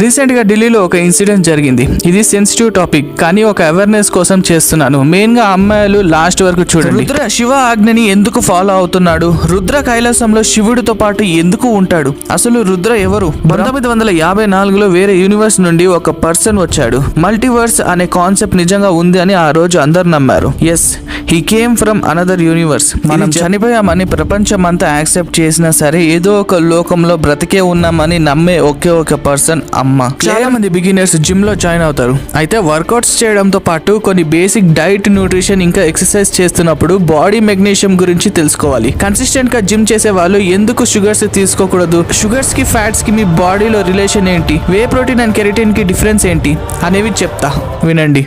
Recent గా ఢిల్లీలో ఒక ఇన్సిడెంట్ జరిగింది. ఇది సెన్సిటివ్ టాపిక్ కానీ ఒక అవేర్నెస్ కోసం చేస్తున్నాను. మెయిన్ గా అమ్మాయిలు లాస్ట్ వరకు చూడండి. రుద్ర శివ ఆజ్ఞని ఎందుకు ఫాలో అవుతున్నాడు? రుద్ర కైలాసంలో శివుడితో పాటు ఎందుకు ఉంటాడు? అసలు రుద్ర ఎవరు? 1954లో వేరే యూనివర్స్ నుండి ఒక పర్సన్ వచ్చాడు. మల్టీవర్స్ అనే కాన్సెప్ట్ నిజంగా ఉంది అని ఆ రోజు అందరు నమ్మారు. Yes, he came from another universe. మనం చనిపోయామని ప్రపంచం అంతా యాక్సెప్ట్ చేసినా సరే ఏదో ఒక లోకంలో బ్రతికే ఉన్నామని నమ్మే ఒకే ఒక పర్సన్ అమ్మ. చాలా మంది బిగినర్స్ జిమ్ లో జాయిన్ అవుతారు. అయితే వర్కౌట్స్ చేయడంతో పాటు కొన్ని బేసిక్ డైట్, న్యూట్రిషన్ ఇంకా ఎక్సర్సైజ్ చేస్తున్నప్పుడు బాడీ మెగ్నీషియం గురించి తెలుసుకోవాలి. కన్సిస్టెంట్ గా జిమ్ చేసే వాళ్ళు ఎందుకు షుగర్స్ తీసుకోకూడదు? షుగర్స్ కి, ఫ్యాట్స్ కి మీ బాడీలో రిలేషన్ ఏంటి? వే ప్రోటీన్ అండ్ కెరటిన్ కి డిఫరెన్స్ ఏంటి అనేవి చెప్తా, వినండి.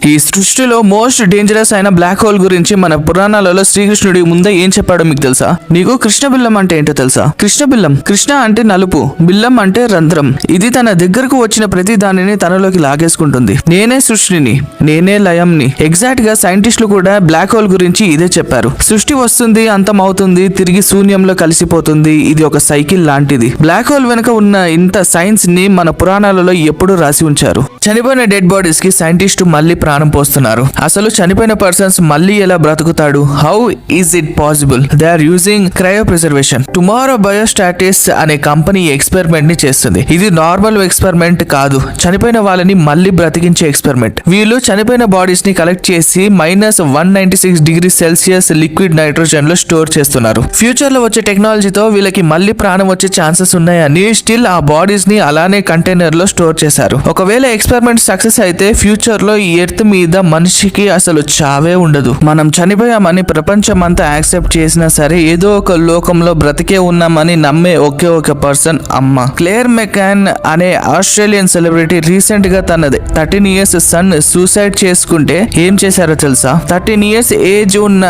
ఈ సృష్టిలో మోస్ట్ డేంజరస్ అయిన బ్లాక్ హోల్ గురించి మన పురాణాలలో శ్రీకృష్ణుడి ముందే ఏం చెప్పాడో మీకు తెలుసా? నీకు కృష్ణ బిల్లం అంటే ఏంటో తెలుసా? కృష్ణ బిల్లం, కృష్ణ అంటే నలుపు, బిల్లం అంటే రంధ్రం. ఇది తన దగ్గరకు వచ్చిన ప్రతి దానిని తనలోకి లాగేసుకుంటుంది. నేనే సృష్టిని, నేనే లయంని. ఎగ్జాక్ట్ గా సైంటిస్టులు కూడా బ్లాక్ హోల్ గురించి ఇదే చెప్పారు. సృష్టి వస్తుంది, అంతం అవుతుంది, తిరిగి శూన్యంలో కలిసిపోతుంది. ఇది ఒక సైకిల్ లాంటిది. బ్లాక్ హోల్ వెనుక ఉన్న ఇంత సైన్స్ ని మన పురాణాలలో ఎప్పుడూ రాసి ఉంచారు. చనిపోయిన డెడ్ బాడీస్ కి సైంటిస్టు మళ్ళీ ప్రాణం పోస్తున్నారు. అసలు చనిపోయిన పర్సన్స్ మళ్ళీ ఎలా బ్రతుకుతాడు? How is it possible? They are using cryopreservation. Tomorrow Biostasis అనే కంపెనీ ఎక్స్పెరిమెంట్ ని చేస్తుంది. ఇది నార్మల్ ఎక్స్పెరిమెంట్ కాదు, చనిపోయిన వాళ్ళని మళ్ళీ బ్రతికించే ఎక్స్పెరిమెంట్. వీళ్ళు చనిపోయిన బాడీస్ ని కలెక్ట్ చేసి -196°C లిక్విడ్ నైట్రోజన్ లో స్టోర్ చేస్తున్నారు. ఫ్యూచర్ లో వచ్చే టెక్నాలజీతో వీళ్ళకి మళ్ళీ ప్రాణం వచ్చే ఛాన్సెస్ ఉన్నాయని స్టిల్ ఆ బాడీస్ ని అలానే కంటైనర్ లో స్టోర్ చేశారు. ఒకవేళ ఎక్స్పెరిమెంట్ సక్సెస్ అయితే ఫ్యూచర్ లో ఈ ఎర్త్ మీద మనిషికి అసలు చావే ఉండదు. మనం చనిపోయామని ప్రపంచం అంతా యాక్సెప్ట్ చేసినా సరే ఏదో ఒక లోకంలో బ్రతికే ఉన్నామని నమ్మే ఒకే ఒక పర్సన్ అమ్మ. క్లేర్ మెకాన్ అనే ఆస్ట్రేలియన్ సెలబ్రిటీ రీసెంట్ గా తనది 13 years సన్ సూసైడ్ చేసుకుంటే ఏం చేశారో తెలుసా? 13 years ఏజ్ ఉన్న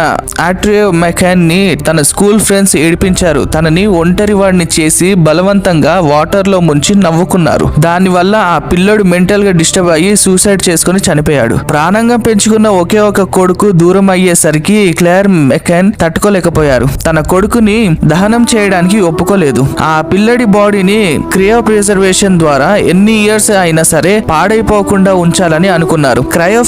ఆట్రియో మెకాన్ ని తన స్కూల్ ఫ్రెండ్స్ ఏడిపించారు. తనని ఒంటరి వాడిని చేసి బలవంతంగా వాటర్ లో ముంచి నవ్వుకున్నారు. దాని వల్ల ఆ పిల్లడు మెంటల్ గా డిస్టర్బ్ అయ్యి సూసైడ్ చేసుకుని చనిపోయాడు. ప్రాణంగా పెంచుకున్న ఒకే ఒక కొడుకు దూరం అయ్యేసరికి క్లేర్ మెకాన్ తట్టుకోలేకపోయారు. తన కొడుకుని దహనం చేయడానికి ఒప్పుకోలేదు. ఆ పిల్లడి బాడీని క్రియో ప్రిజర్వేషన్ ద్వారా ఎన్ని ఇయర్స్ అయినా సరే పాడైపోకుండా ఉంచాలని అనుకున్నారు. క్రయో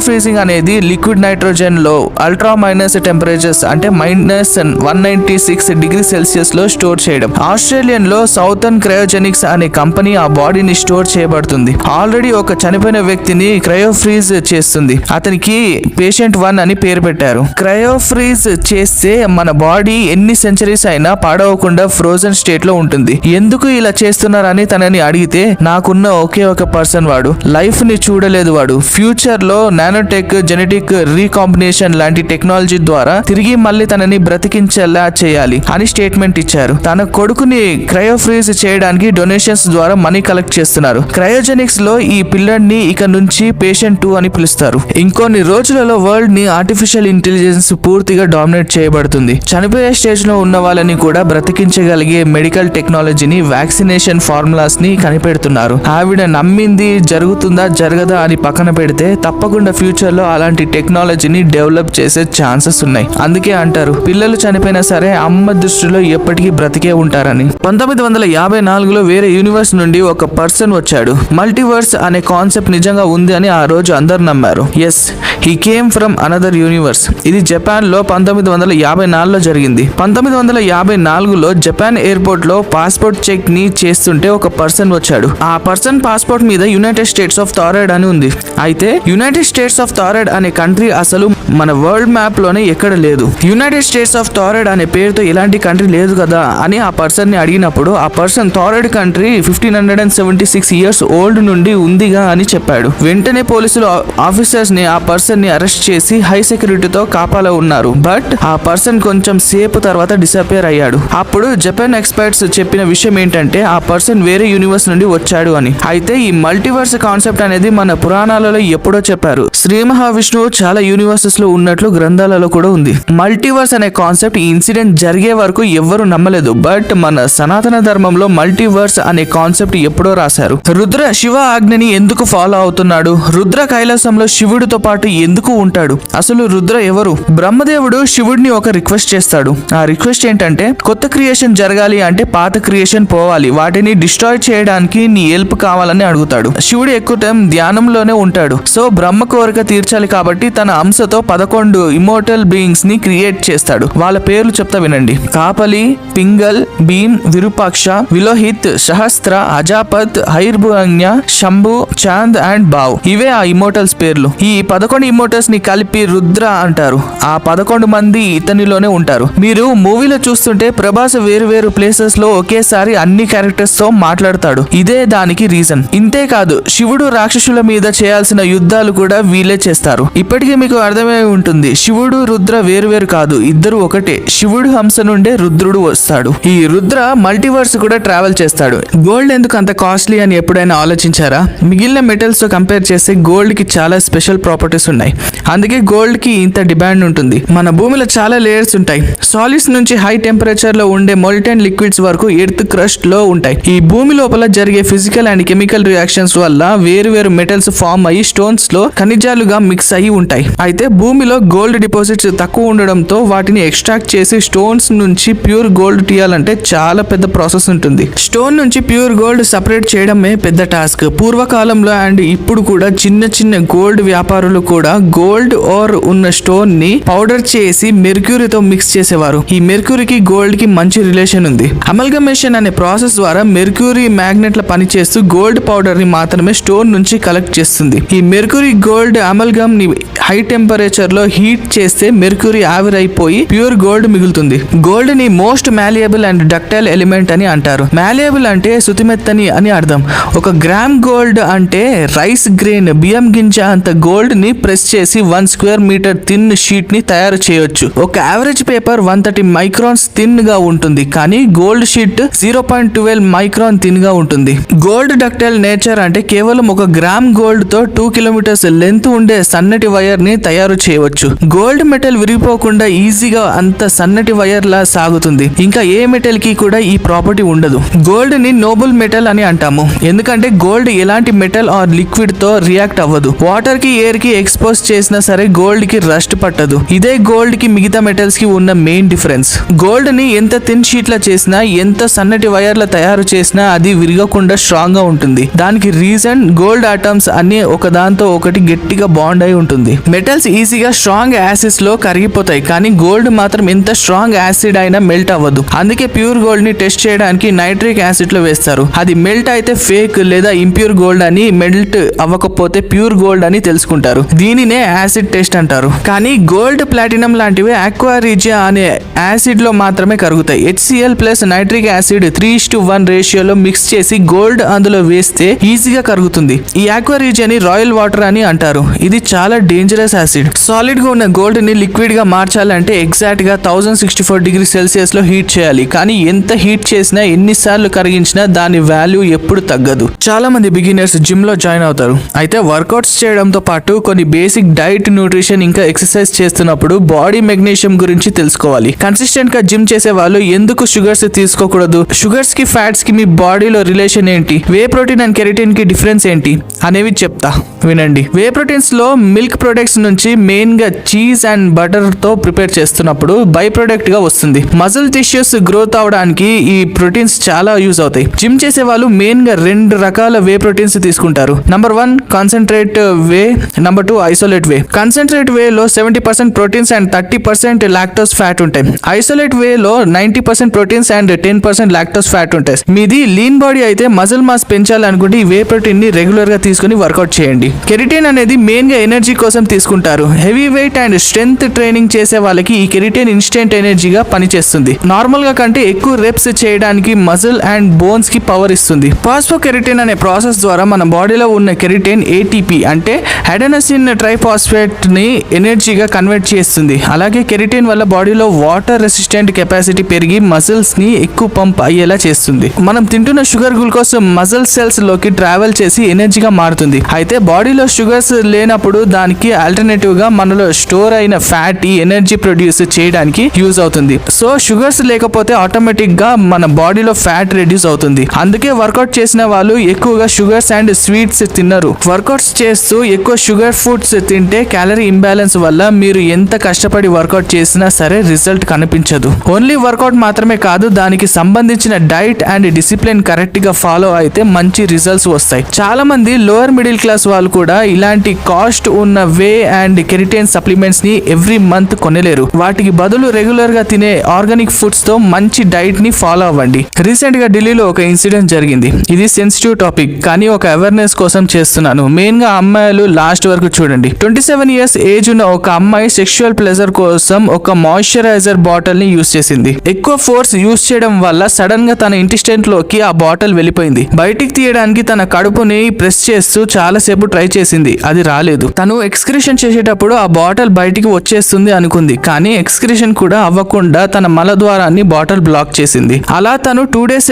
ఫ్రీజింగ్ అనేది లిక్విడ్ నైట్రోజన్ లో అల్ట్రా మైనస్ టెంపరేచర్స్ అంటే -196°C లో స్టోర్ చేయడం. ఆస్ట్రేలియన్ లో సౌతర్న్ క్రయోజెనిక్స్ అనే కంపెనీ ఆ బాడీని స్టోర్ చేయబడుతుంది. ఆల్రెడీ ఒక చనిపోయిన వ్యక్తిని క్రయోఫ్రీజ్ చేస్తుంది. అతనికి పేషెంట్ 1 అని పేరు పెట్టారు. క్రయోఫ్రీజ్ చేస్తే మన బాడీ ఎన్ని సెంచరీస్ అయినా పాడవకుండా ఫ్రోజన్ స్టేట్ లో ఉంటుంది. ఎందుకు ఇలా చేస్తున్నారని తనని అడిగితే నాకున్న ఒకే ఒక పర్సన్ వాడు. లైఫ్ ని చూడలేదు వాడు. ఫ్యూచర్ లో నానోటెక్, జెనెటిక్ రీకాంబినేషన్ లాంటి టెక్నాలజీ ద్వారా తిరిగి మళ్ళీ తనని బ్రతికించేలా చేయాలి అని స్టేట్మెంట్ ఇచ్చారు. తన కొడుకుని క్రయోఫ్రీజ్ చేయడానికి డొనేషన్స్ ద్వారా మనీ కలెక్ట్ చేస్తున్నారు. క్రయోజెనిక్స్ లో ఈ పిల్లడిని ఇక నుంచి పేషెంట్ 2 అని పిలుస్తారు. ఇంకొన్ని రోజులలో వరల్డ్ ని ఆర్టిఫిషియల్ ఇంటెలిజెన్స్ పూర్తిగా డామినేట్ చేయబడుతుంది. చనిపోయే స్టేజ్ లో ఉన్న వాళ్ళని కూడా బ్రతికించగలిగే మెడికల్ టెక్నాలజీని, వ్యాక్సినేషన్ ఫార్ములాస్ ని కనిపెడుతున్నారు. ఆవిడ నమ్మింది జరుగుతుందా జరగదా అని పక్కన పెడితే తప్పకుండా ఫ్యూచర్ లో అలాంటి టెక్నాలజీని డెవలప్ చేసే ఛాన్సెస్ ఉన్నాయి. అందుకే అంటారు పిల్లలు చనిపోయినా సరే అమ్మ దృష్టిలో ఎప్పటికీ బ్రతికే ఉంటారని. 1954లో వేరే యూనివర్స్ నుండి ఒక పర్సన్ వచ్చాడు. మల్టీవర్స్ అనే కాన్సెప్ట్ నిజంగా ఉంది అని ఆ రోజు అందరు నమ్మారు. Yes, he came from another universe. ఇది జపాన్ లో 1954లో జరిగింది. 1954లో జపాన్ ఎయిర్పోర్ట్ లో పాస్పోర్ట్ చెక్ ని చేస్తుంటే ఒక పర్సన్ వచ్చాడు. ఆ పర్సన్ పాస్పోర్ట్ మీద యునైటెడ్ స్టేట్స్ ఆఫ్ థాయిలాండ్ అని ఉంది. అయితే యునైటెడ్ స్టేట్స్ ఆఫ్ థాయిలాండ్ అనే కంట్రీ అసలు మన వరల్డ్ మ్యాప్ లోనే ఎక్కడ లేదు. యునైటెడ్ స్టేట్స్ ఆఫ్ థాయిలాండ్ అనే పేరుతో ఇలాంటి కంట్రీ లేదు కదా అని ఆ పర్సన్ ని అడిగినప్పుడు ఆ person Thailand country 1576 years old నుండి ఉందిగా అని చెప్పాడు. వెంటనే పోలీసులు ఆఫీసర్స్ ని ఆ పర్సన్ ని అరెస్ట్ చేసి హై సెక్యూరిటీతో కాపాలో ఉన్నారు. బట్ ఆ పర్సన్ కొంచెం సేపు తర్వాత డిసపియర్ అయ్యాడు. అప్పుడు జపాన్ ఎక్స్పర్ట్స్ చెప్పిన విషయం ఏంటంటే ఆ పర్సన్ వేరే యూనివర్స్ నుండి వచ్చాడు అని. అయితే ఈ మల్టీవర్స్ కాన్సెప్ట్ అనేది మన పురాణాలలో ఎప్పుడో చెప్పారు. శ్రీ మహావిష్ణువు చాలా యూనివర్సెస్ లో ఉన్నట్లు గ్రంథాలలో కూడా ఉంది. మల్టీవర్స్ అనే కాన్సెప్ట్ ఈ ఇన్సిడెంట్ జరిగే వరకు ఎవ్వరు నమ్మలేదు. బట్ మన సనాతన ధర్మంలో మల్టీవర్స్ అనే కాన్సెప్ట్ ఎప్పుడో రాశారు. రుద్ర శివ ఆజ్ఞని ఎందుకు ఫాలో అవుతున్నాడు? రుద్ర రుద్ర కైలాసంలో శివుడితో పాటు ఎందుకు ఉంటాడు? అసలు రుద్ర ఎవరు? బ్రహ్మదేవుడు శివుడిని ఒక రిక్వెస్ట్ చేస్తాడు. ఆ రిక్వెస్ట్ ఏంటంటే కొత్త క్రియేషన్ జరగాలి అంటే పాత క్రియేషన్ పోవాలి, వాటిని డిస్ట్రాయ్ చేయడానికి నీ హెల్ప్ కావాలని అడుగుతాడు. శివుడు ఎక్కువ టైం ధ్యానంలోనే ఉంటాడు. సో బ్రహ్మ కోరిక తీర్చాలి కాబట్టి తన అంశతో 11 ఇమోర్టల్ బీయింగ్స్ ని క్రియేట్ చేస్తాడు. వాళ్ళ పేర్లు చెప్తా వినండి. కాపలి, పింగల్, భీమ్, విరూపాక్ష, విలోహిత్, సహస్ర, అజాపత్, హైర్భుంగ, శంభు, చాంద్ అండ్ బావ్. ఇవే ఆ ఇమోర్టల్స్ పేర్లు. ఈ 11 ఇమోర్టల్స్ ని కలిపి రుద్ర అంటారు. ఆ 11 మంది ఇతనిలోనే ఉంటారు. మీరు మూవీలో చూస్తుంటే ప్రభాస్ వేరు వేరు ప్లేసెస్ లో ఒకేసారి అన్ని క్యారెక్టర్స్ తో మాట్లాడతాడు. ఇదే దానికి రీజన్. ఇంతే కాదు, శివుడు రాక్షసుల మీద చేయాల్సిన యుద్ధాలు కూడా వీళ్ళే చేస్తారు. ఇప్పటికీ మీకు అర్థమై ఉంటుంది, శివుడు రుద్ర వేరు వేరు కాదు, ఇద్దరు ఒకటే. శివుడు హంస నుండే రుద్రుడు వస్తాడు. ఈ రుద్ర మల్టీవర్స్ కూడా ట్రావెల్ చేస్తాడు. గోల్డ్ ఎందుకు అంత కాస్ట్లీ అని ఎప్పుడైనా ఆలోచించారా? మిగిలిన మెటల్స్ తో కంపేర్ చేస్తే గోల్డ్ కి చాలా స్పెషల్ ప్రాపర్టీస్ ఉన్నాయి. అందుకే గోల్డ్ కి ఇంత డిమాండ్ ఉంటుంది. మన భూమిలో చాలా లేయర్స్ ఉంటాయి. సాలిడ్స్ నుంచి హై టెంపరేచర్ లో ఉండే మోల్టెన్ లిక్విడ్స్ వరకు ఎర్త్ క్రస్ట్ లో ఉంటాయి. ఈ భూమి లోపల జరిగే ఫిజికల్ అండ్ కెమికల్ రియాక్షన్స్ వల్ల వేరు వేరు మెటల్స్ ఫామ్ అయ్యి స్టోన్స్ లో ఖనిజాలుగా మిక్స్ అయ్యి ఉంటాయి. అయితే భూమిలో గోల్డ్ డిపాజిట్స్ తక్కువ ఉండడంతో వాటిని ఎక్స్ట్రాక్ట్ చేసి స్టోన్స్ నుంచి ప్యూర్ గోల్డ్ తీయాలంటే చాలా పెద్ద ప్రాసెస్ ఉంటుంది. స్టోన్ నుంచి ప్యూర్ గోల్డ్ సపరేట్ చేయడమే పెద్ద టాస్క్. పూర్వకాలంలో అండ్ ఇప్పుడు కూడా చిన్న చిన్న గోల్డ్ వ్యాపారులు కూడా గోల్డ్ ఆర్ ఉన్న స్టోన్ ని పౌడర్ చేసి మెర్క్యూరీతో మిక్స్ చేసేవారు. ఈ మెర్క్యూరీకి గోల్డ్ కి మంచి రిలేషన్ ఉంది. అమల్గమేషన్ అనే ప్రాసెస్ ద్వారా మెర్క్యూరీ మ్యాగ్నెట్ల పనిచేస్తూ గోల్డ్ పౌడర్ ని మాత్రమే స్టోన్ నుంచి కలెక్ట్ చేస్తుంది. ఈ మెర్క్యూరీ గోల్డ్ అమల్గమ్ ని హై టెంపరేచర్ లో హీట్ చేస్తే మెర్క్యూరీ ఆవిరైపోయి ప్యూర్ గోల్డ్ మిగులుతుంది. గోల్డ్ ని మోస్ట్ మాలియబుల్ అండ్ డక్టైల్ ఎలిమెంట్ అని అంటారు. మాలియబుల్ అంటే సుతిమెత్తని అని అర్థం. ఒక గ్రామ్ గోల్డ్ అంటే రైస్ గ్రెయిన్, బియ్యం గింజ అంత గోల్డ్ ని ప్రెస్ చేసి 1 స్క్వేర్ మీటర్ థిన్ షీట్ ని తయారు చేయొచ్చు. ఒక యావరేజ్ పేపర్ 130 మైక్రాన్స్ థిన్ గా ఉంటుంది, కానీ గోల్డ్ షీట్ 0.12 మైక్రాన్ థిన్ గా ఉంటుంది. గోల్డ్ డక్టైల్ నేచర్ అంటే కేవలం ఒక గ్రామ్ గోల్డ్ తో 2 కిలోమీటర్స్ లెంత్ ఉండే సన్నటి వైర్ ని తయారు చేయవచ్చు. గోల్డ్ మెటల్ విరిగిపోకుండా ఈజీగా అంత సన్నటి వైర్ లా సాగుతుంది. ఇంకా ఏ మెటల్ కి కూడా ఈ ప్రాపర్టీ ఉండదు. గోల్డ్ ని నోబుల్ మెటల్ అని అంటాము, ఎందుకంటే గోల్డ్ ఎలాంటి మెటల్ ఆర్ లిక్విడ్ తో రియాక్ట్ అవ్వదు. వాటర్ కి ఎయిర్ కి ఎక్స్పోజ్ చేసినా సరే గోల్డ్ కి రస్ట్ పట్టదు. ఇదే గోల్డ్ కి మిగతా మెటల్స్ కి ఉన్న మెయిన్ డిఫరెన్స్. గోల్డ్ ని ఎంత థిన్ షీట్ లా చేసినా, ఎంత సన్నటి వైర్ లా తయారు చేసినా అది విరగకుండా స్ట్రాంగ్ గా ఉంటుంది. దానికి రీజన్ గోల్డ్ ఆటమ్స్ అన్ని ఒకదాంతో ఒకటి గట్టిగా బాండ్ అయి ఉంటుంది. మెటల్స్ ఈజీగా స్ట్రాంగ్ యాసిడ్స్ లో కరిగిపోతాయి, కానీ గోల్డ్ మాత్రం ఎంత స్ట్రాంగ్ యాసిడ్ అయినా మెల్ట్ అవ్వదు. అందుకే ప్యూర్ గోల్డ్ ని టెస్ట్ చేయడానికి నైట్రిక్ యాసిడ్ లో వేస్తారు. అది మెల్ట్ అయితే ఫేక్ లేదా ఇంప్యూర్ గోల్డ్ అని, మెల్ట్ అవ్వకపోతే ప్యూర్ గోల్డ్ అని తెలుసుకుంటారు. దీనినే యాసిడ్ టెస్ట్ అంటారు. కానీ గోల్డ్, ప్లాటినం లాంటివి ఆక్వా రీజియా అనే యాసిడ్ లో మాత్రమే కరుగుతాయి. HCl ప్లస్ నైట్రిక్ యాసిడ్ 3:1 రేషియోలో మిక్స్ చేసి గోల్డ్ అందులో వేస్తే ఈజీగా కరుగుతుంది. ఈ ఆక్వా రీజియా ని రాయల్ వాటర్ అని అంటారు. ఇది చాలా డేంజరస్ యాసిడ్. సాలిడ్ గా ఉన్న గోల్డ్ ని లిక్విడ్ గా మార్చాలంటే ఎగ్జాక్ట్ గా 1064 డిగ్రీ సెల్సియస్ లో హీట్ చేయాలి. కానీ ఎంత హీట్ చేసినా, ఎన్నిసార్లు కరిగించినా దాని వాల్యూ ఎప్పుడు తగ్గదు. చాలా మంది బిగినర్స్ జిమ్ లో జాయిన్ అవుతారు. అయితే వర్కౌట్స్ చేయడంతో పాటు కొన్ని బేసిక్ డైట్, న్యూట్రిషన్ ఇంకా ఎక్సర్సైజ్ చేస్తున్నప్పుడు బాడీ మెగ్నీషియం గురించి తెలుసుకోవాలి. కన్సిస్టెంట్ గా జిమ్ చేసే వాళ్ళు ఎందుకు షుగర్స్ తీసుకోకూడదు? షుగర్స్ కి, ఫ్యాట్స్ కి మీ బాడీలో రిలేషన్ ఏంటి? వే ప్రోటీన్ అండ్ కెరటిన్ కి డిఫరెన్స్ ఏంటి అనేవి చెప్తా వినండి. వే ప్రోటీన్స్ లో మిల్క్ ప్రొడక్ట్స్ నుంచి మెయిన్ గా చీజ్ అండ్ బటర్ తో ప్రిపేర్ చేస్తున్నప్పుడు బై ప్రొడక్ట్ గా వస్తుంది. మజిల్ టిష్యూస్ గ్రోత్ అవడానికి ఈ ప్రోటీన్స్ చాలా యూజ్ అవుతాయి. జిమ్ చేసే వాళ్ళు మెయిన్ గా 2 రకాల వే ప్రోటీన్స్ తీసుకుంటారు. నంబర్ 1 కాన్సన్ట్రేట్ వే, నంబర్ 2 ఐసోలేట్ వే. కాన్సన్ట్రేట్ వే లో 70% ప్రోటీన్స్ అండ్ 30% లాక్టోస్ ఫ్యాట్ ఉంటాయి. ఐసోలేట్ వే లో 90% ప్రోటీన్స్ అండ్ 10% లాక్టోస్ ఫ్యాట్ ఉంటాయి. మీది లీన్ బాడీ అయితే మజిల్ మాస్ పెంచాలనుకుంటే ఈ వే ప్రోటీన్ ని రెగ్యులర్ గా తీసుకుని వర్కౌట్ చేయండి. కెరటిన్ అనేది మెయిన్ గా ఎనర్జీ కోసం తీసుకుంటారు. Heavy weight and strength training చేసే వాళ్ళకి ఈ కెరటిన్ ఇన్స్టెంట్ ఎనర్జీగా పనిచేస్తుంది. నార్మల్ గా కంటే ఎక్కువ రెప్స్ చేయడానికి మజిల్ అండ్ బోన్స్ కి పవర్ ఇస్తుంది. ఫాస్ఫోకెరటిన్ అనే ప్రాసెస్ ద్వారా మన బాడీలో ఉన్న కెరటిన్ ATP అంటే అడెనోసిన్ ట్రైఫాస్ఫేట్ ని ఎనర్జీగా కన్వర్ట్ చేస్తుంది. అలాగే కెరటిన్ వల్ల బాడీలో వాటర్ రెసిస్టెంట్ కెపాసిటీ పెరిగి మజిల్స్ ని ఎక్కువ పంప్ అయ్యేలా చేస్తుంది. మనం తింటున్న షుగర్ గ్లూకోజ్ మజిల్ సెల్స్ లోకి ట్రావెల్ చేసి ఎనర్జీగా మారుతుంది. అయితే బాడీలో షుగర్స్ లేనప్పుడు దానికి ఆల్టర్నేటివ్ గా మనలో స్టోర్ అయిన ఫ్యాట్ ఈ ఎనర్జీ ప్రొడ్యూస్ చేయడానికి యూజ్ అవుతుంది. సో షుగర్స్ లేకపోతే ఆటోమేటిక్ గా మన బాడీలో ఫ్యాట్ రెడ్యూస్ అవుతుంది. అందుకే వర్కౌట్ చేసిన వాళ్ళు ఎక్కువగా షుగర్స్ అండ్ స్వీట్స్ తినరు. వర్కౌట్స్ పుష్ చేస్తూ ఎక్కువ షుగర్ ఫుడ్స్ తింటే క్యాలరీ ఇంబ్యాలెన్స్ వల్ల మీరు ఎంత కష్టపడి వర్కౌట్ చేసినా సరే రిజల్ట్ కనిపించదు. ఓన్లీ వర్కౌట్ మాత్రమే కాదు, దానికి సంబంధించిన డైట్ అండ్ డిసిప్లిన్ కరెక్ట్ గా ఫాలో అయితే మంచి రిజల్ట్స్ వస్తాయి. చాలా మంది లోవర్ మిడిల్ క్లాస్ వాళ్ళు కూడా ఇలాంటి కాస్ట్ ఉన్న వే అండ్ కెరిటైన్ సప్లిమెంట్స్ ని ఎవ్రీ మంత్ కొనలేరు. వాటికి బదులు రెగ్యులర్ గా తినే ఆర్గానిక్ ఫుడ్స్ తో మంచి డైట్ ని ఫాలో అవ్వండి. రీసెంట్ గా ఢిల్లీలో ఒక ఇన్సిడెంట్ జరిగింది. ఇది సెన్సిటివ్ టాపిక్ కానీ ఒక అవేర్నెస్ కోసం చేస్తున్నాను. మెయిన్ గా అమ్మాయిలు లాస్ట్ వరకు చూడండి. 27 years ఏజ్ ఉన్న ఒక అమ్మాయి సెక్షువల్ ప్లెజర్ కోసం ఒక మాయిశ్చరైజర్ బాటిల్ ని యూజ్ చేసింది. ఎక్కువ ఫోర్స్ యూజ్ చేయడం వల్ల సడన్ గా తన ఇంటెస్టైన్ లోకి ఆ బాటిల్ వెళ్ళిపోయింది. బయటికి తీయడానికి తన కడుపుని ప్రెస్ చేస్తూ చాలా సేపు ట్రై చేసింది. అది రాలేదు. తను ఎక్స్క్రిషన్ చేసేటప్పుడు ఆ బాటిల్ బయటికి వచ్చేస్తుంది అనుకుంది. కానీ ఎక్స్క్రిషన్ కూడా అవ్వకుండా తన మల ద్వారాన్ని బాటిల్ బ్లాక్ చేసింది. అలా తను 2 days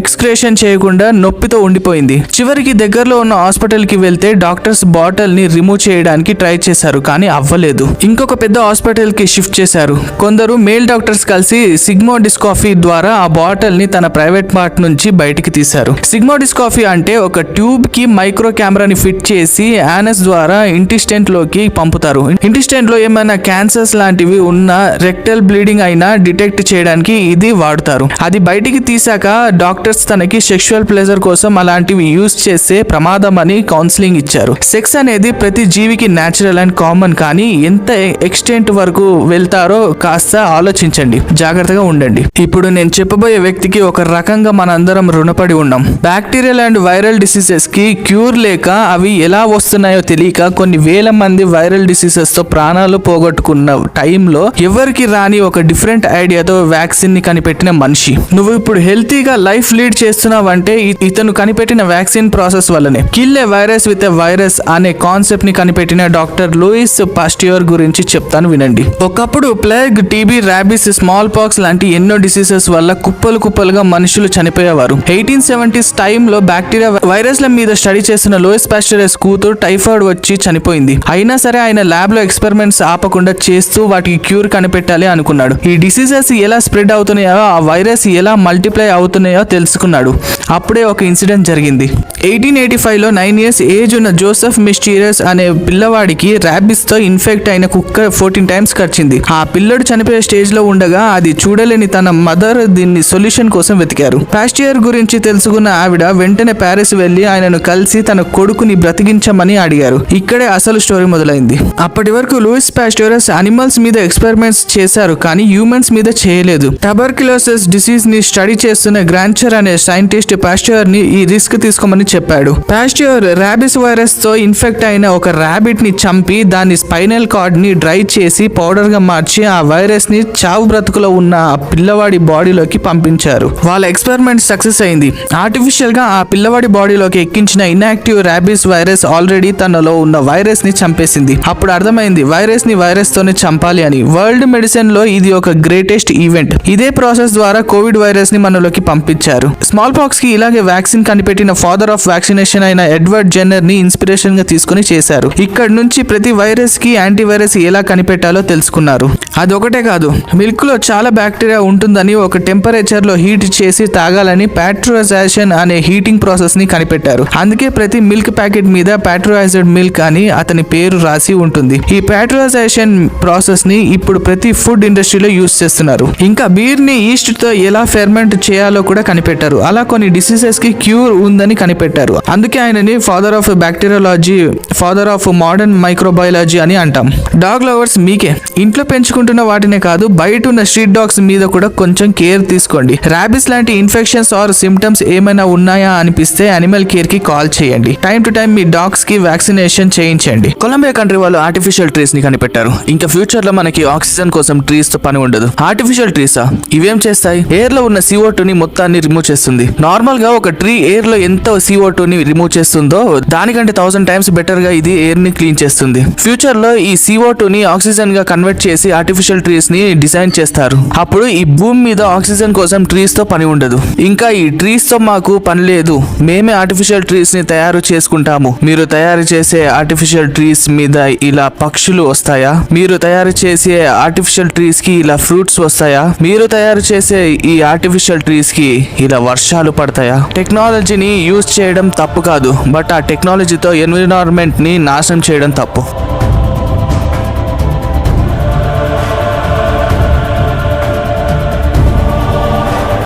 ఎక్స్క్రిషన్ చేయకుండా నొప్పితో ఉండిపోయింది. చివరికి దగ్గరలో ఉన్న హాస్పిటల్ కి వెళ్తే డాక్టర్స్ బాటిల్ ని రిమూవ్ చేయడానికి ట్రై చేశారు కానీ అవ్వలేదు. ఇంకొక పెద్ద హాస్పిటల్ కి షిఫ్ట్ చేశారు. కొందరు మేల్ డాక్టర్స్ కలిసి సిగ్మోడిస్కోఫీ ద్వారా ఆ బాటిల్ ని తన ప్రైవేట్ పార్ట్ నుంచి బయటికి తీశారు. సిగ్మోడిస్కోఫీ అంటే ఒక ట్యూబ్ కి మైక్రో కెమెరాని ఫిట్ చేసి యానస్ ద్వారా ఇంటెస్టైన్ లోకి పంపుతారు. ఇంటెస్టైన్ లో ఏమైనా క్యాన్సర్స్ లాంటివి ఉన్న రెక్టల్ బ్లీడింగ్ అయినా డిటెక్ట్ చేయడానికి ఇది వాడతారు. అది బయటికి తీసాక డాక్టర్స్ తనకి సెక్షువల్ ప్లెజర్ కోసం అలాంటివి యూజ్ చేసే ప్రమాదం అని కౌన్సిలింగ్ ఇచ్చారు. సెక్స్ అనేది ప్రతి జీవికి న్యాచురల్ అండ్ కామన్, కానీ ఎంత ఎక్స్టెంట్ వరకు వెళ్తారో కాస్త ఆలోచించండి, జాగ్రత్తగా ఉండండి. ఇప్పుడు నేను చెప్పబోయే వ్యక్తికి ఒక రకంగా మనందరం రుణపడి ఉన్నాం. బ్యాక్టీరియల్ అండ్ వైరల్ డిసీజెస్ కి క్యూర్ లేక అవి ఎలా వస్తున్నాయో తెలియక కొన్ని వేల మంది వైరల్ డిసీజెస్ తో ప్రాణాలు పోగొట్టుకున్న టైంలో ఎవరికి రాని ఒక డిఫరెంట్ ఐడియాతో వ్యాక్సిన్ ని కనిపెట్టిన మనిషి. నువ్వు ఇప్పుడు హెల్తీగా లైఫ్ లీడ్ చేస్తున్నావంటే ఇతను కనిపెట్టిన వ్యాక్సిన్ ప్రాసెస్ వల్లనే. Kill A virus with a virus అనే కాన్సెప్ట్ ని కనిపెట్టిన డాక్టర్ లూయిస్ పాస్టియర్ గురించి చెప్తాను వినండి. ఒకప్పుడు plague, TB, rabies, small pox లాంటి ఎన్నో డిసీజెస్ వల్ల కుప్పలుగా మనుషులు చనిపోయేవారు. 1870s టైంలో బ్యాక్టీరియా వైరస్ల మీద స్టడీ చేస్తున్న లూయిస్ పాస్టియర్ కూతురు టైఫాయిడ్ వచ్చి చనిపోయింది. అయినా సరే ఆయన ల్యాబ్ లో ఎక్స్పెరిమెంట్స్ ఆపకుండా చేస్తూ వాటికి క్యూర్ కనిపెట్టాలి అనుకున్నాడు. ఈ డిసీజెస్ ఎలా స్ప్రెడ్ అవుతున్నాయో, ఆ వైరస్ ఎలా మల్టిప్లై అవుతున్నాయో తెలుసుకున్నాడు. అప్పుడే ఒక ఇన్సిడెంట్ జరిగింది. 1885లో 9 years ఏజ్ ఉన్న జోసెఫ్ మిస్టీరియస్ అనే పిల్లవాడికి ర్యాబిస్ తో ఇన్ఫెక్ట్ అయిన కుక్క 14 times కరిచింది. ఆ పిల్లడు చనిపోయే స్టేజ్ లో ఉండగా అది చూడలేని తన మదర్ దీన్ని సొల్యూషన్ కోసం వెతికారు. పాస్టియర్ గురించి తెలుసుకున్న ఆవిడ వెంటనే ప్యారిస్ వెళ్లి ఆయనను కలిసి తన కొడుకుని బ్రతికించమని అడిగారు. ఇక్కడే అసలు స్టోరీ మొదలైంది. అప్పటి వరకు లూయిస్ పాస్టియర్ అనిమల్స్ మీద ఎక్స్పెరిమెంట్స్ చేశారు కానీ హ్యూమన్స్ మీద చేయలేదు. టబర్క్యులోసిస్ డిసీజ్ ని స్టడీ చేస్తున్న గ్రాంచర్ అనే సైంటిస్ట్ పాస్టియర్ ని ఈ రిస్క్ తీసుకోమని చెప్పాడు. పాస్టియర్ ర్యాబిస్ వైరస్ తో ఇన్ఫెక్ట్ అయిన ఒక ర్యాబిట్ ని చంపి దాని స్పైనల్ కార్డ్ ని డ్రై చేసి పౌడర్ గా మార్చి ఆ వైరస్ ని చావు బ్రతుకులో ఉన్న ఆ పిల్లవాడి బాడీలోకి పంపించారు. వాళ్ళ ఎక్స్పెరిమెంట్ సక్సెస్ అయింది. ఆర్టిఫిషియల్ గా ఆ పిల్లవాడి బాడీలోకి ఎక్కించిన ఇన్యాక్టివ్ ర్యాబిస్ వైరస్ ఆల్రెడీ తనలో ఉన్న వైరస్ ని చంపేసింది. అప్పుడు అర్థమైంది వైరస్ ని వైరస్ తోనే చంపాలి అని. వరల్డ్ మెడిసిన్ లో ఇది ఒక గ్రేటెస్ట్ ఈవెంట్. ఇదే ప్రాసెస్ ద్వారా కోవిడ్ వైరస్ ని మనలోకి పంపించారు. స్మాల్ పాక్స్ కి ఇలాగే వ్యాక్సిన్ కనిపెట్టిన ఫాదర్ ఆఫ్ వ్యాక్సినేషన్ అయిన ఎడ్వర్డ్ జెన్నర్ ని ఇన్స్పిరేషన్ గా తీసుకుని చేశారు. ఇక్కడ నుంచి ప్రతి వైరస్ కి యాంటీవైరస్ ఎలా కనిపెట్టాలో తెలుసుకున్నారు. అదొకటే కాదు, మిల్క్ లో చాలా బ్యాక్టీరియా ఉంటుందని ఒక టెంపరేచర్ లో హీట్ చేసి తాగాలని పాస్టరైజేషన్ అనే హీటింగ్ ప్రాసెస్ ని కనిపెట్టారు. అందుకే ప్రతి మిల్క్ ప్యాకెట్ మీద పాస్టరైజ్డ్ మిల్క్ అని అతని పేరు రాసి ఉంటుంది. ఈ పాస్టరైజేషన్ ప్రాసెస్ ని ఇప్పుడు ప్రతి ఫుడ్ ఇండస్ట్రీలో యూజ్ చేస్తున్నారు. ఇంకా బీర్ ని ఈస్ట్ తో ఎలా ఫెర్మెంట్ చేయాలో కూడా కనిపెట్టారు. అలా కొన్ని డిసీజెస్ కి క్యూర్ ఉందని కనిపెట్టారు. అందుకే ఆయనని father of bacteriology, father of modern microbiology అని అంటాం. డాగ్ లవర్స్ మీకే. ఇంట్లో పెంచుకుంటున్న వాటినే కాదు బయట ఉన్న స్ట్రీట్ డాగ్స్ మీద కూడా కొంచెం కేర్ తీసుకోండి. ర్యాబిస్ లాంటి ఇన్ఫెక్షన్స్ ఆర్ సిమ్టమ్స్ ఏమైనా ఉన్నాయా అనిపిస్తే అనిమల్ కేర్ కి కాల్ చేయండి. Time to time me dogs కి వ్యాక్సినేషన్ చేయించండి. కొలంబియా కంట్రీ వాళ్ళు ఆర్టిఫిషియల్ ట్రీస్ ని కనిపెట్టారు. ఇంకా ఫ్యూచర్ లో మనకి ఆక్సిజన్ కోసం ట్రీస్ తో పని ఉండదు. Artificial Teresa? ఇవేం చేస్తాయి? ఎయిర్ లో ఉన్న CO2 ని మొత్తాన్ని రిమూవ్ చేస్తుంది. నార్మల్ గా ఒక ట్రీ ఎయిర్ లో ఎంత CO2 ని రిమూవ్ చేస్తుందో దానికంటే 1000 times బెటర్ గా ఇది ఎయిర్ ని క్లీన్ చేస్తుంది. ఫ్యూచర్ లో ఈ CO2 ని ఆక్సిజన్ గా కన్వర్ట్ చేసి ఆర్టిఫిషియల్ ట్రీస్ ని డిజైన్ చేస్తారు. అప్పుడు ఈ భూమి మీద ఆక్సిజన్ కోసం ట్రీస్ తో పని ఉండదు. ఇంకా ఈ ట్రీస్ తో మాకు పని లేదు, మేమే ఆర్టిఫిషియల్ ట్రీస్ ని తయారు చేసుకుంటాము. మీరు తయారు చేసే ఆర్టిఫిషియల్ ట్రీస్ మీద ఇలా పక్షులు వస్తాయా? మీరు తయారు చేసే ఆర్టిఫిషియల్ ట్రీస్ కి ఇలా ఫ్రూట్స్ వస్తాయా? మీరు తయారు చేసే ఈ ఆర్టిఫిషియల్ ట్రీస్ కి ఇలా వర్షాలు పడతాయా? టెక్నాలజీని యూజ్ చేయడం తప్పు కాదు, బట్ ఆ టెక్నాలజీ పేరుతో ఎన్విరాన్మెంట్ ని నాశనం చేయడం తప్పు.